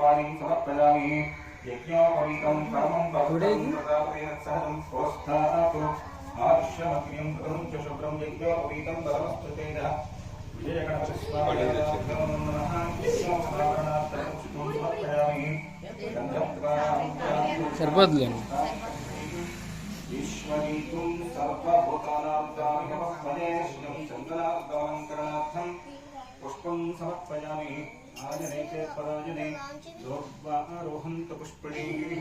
पुष्पाणि समर्पयामि यज्ञोपवीतं परमं पवित्रं प्रजापतेन सहजं स्वस्थातु आयुष्यमग्निं कृतं च शुभ्रं यज्ञोपवीतं परमस्तुतेन विजयगणपति स्वामिने नमः यज्ञोपवीतनार्थं पुष्पं समर्पयामि सर्वद्लेन ईश्वरीतुं सर्वभूतानां दामिकमस्मदे श्रियं चन्दनार्दमलङ्करणार्थं पुष्पं समर्पयामि आजनेते पराजने दोर्वारोहन्त पुष्पणीः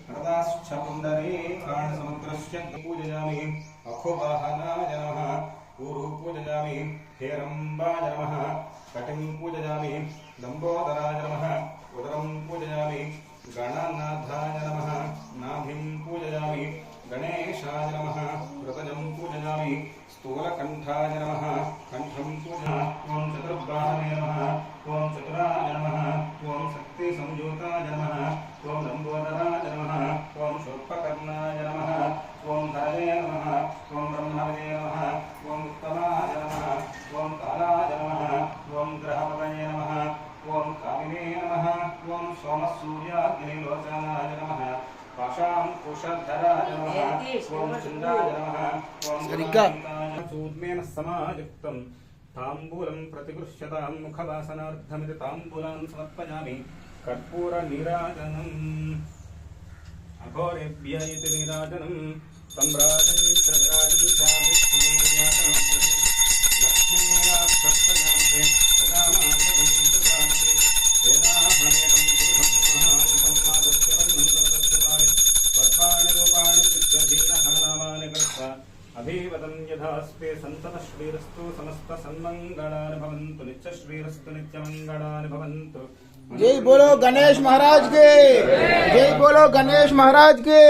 हरदाश्च पुण्डरे प्राणसमुद्रस्य पूजयामि अखोवाहनाय नमः ऊरु पूजयामि हेरम्बाय नमः कटिं पूजयामि लम्बोदराय नमः उदरं पूजयामि गणनाथाय नमः नाभिं पूजयामि गणेशाय नमः व्रतजं पूजयामि स्थूलकण्ठाय नमः कण्ठं पूजयामि ॐ चतुर्बाहवे नमः ॐ चतुराय नमः ॐ शक्तिसंयुताय नमः ॐ लम्बोदराय नमः ॐ शूर्पकर्णाय नमः ॐ धरवे नमः ॐ ब्रह्मवे नमः ॐ उत्तमाय नमः ॐ कालाय नमः ॐ ग्रहपतये नमः ॐ कामिने नमः ॐ सोमसूर्याग्निलोचनाय नमः पाशां कुशधराय नमः ॐ चन्द्राय नमः ॐ सूर्मेण समायुक्तं ताम्बूलं प्रतिगृह्यतां मुखवासनार्थमिति ताम्बूलान् समर्पयामि कर्पूरनीराजनम् अघोरेभ्य इति नीराजनं सम्राजं च विराजं च विष्णुनीराजनं लक्ष्मीराजसर्पजान्ते सदा माधवं सुधान्ते वेदाहमेतं पुरुषं महायुतं नादस्वरन्नं तदस्वपारि सर्वाणि रूपाणि चित्तधीरः नामानि कृत्वा अभिवदं यथास्ते सन्ततश्रीरस्तु समस्तसन्मङ्गलानि भवन्तु नित्यश्रीरस्तु नित्यमङ्गलानि भवन्तु। जय बोलो गणेश महाराज के, जय बोलो गणेश महाराज के,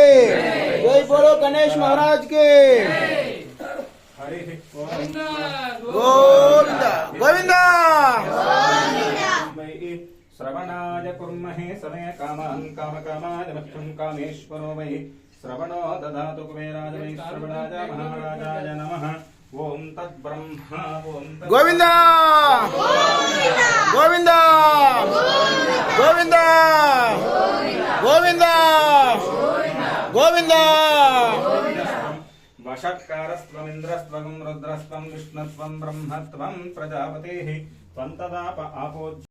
जय बोलो गणेश महाराज के। हरि गोविंदा गोविंदा श्रवणाय कुर्महे समे कामान् कामकामाय मह्यं कामेश्वरो वै श्रवणो ददातु कुबेराय वै श्रवणाय महाराजाय नमः। ओम तद्ब्रह्मा ओम गोविंदा गोविंदा गोविंदा गोविंदा गोविंदा वषट्कारस्त्वमिन्द्रस्त्वं रुद्रस्त्वं विष्णुस्त्वं ब्रह्मत्वं प्रजापतिः त्वं तदाप आपोज्य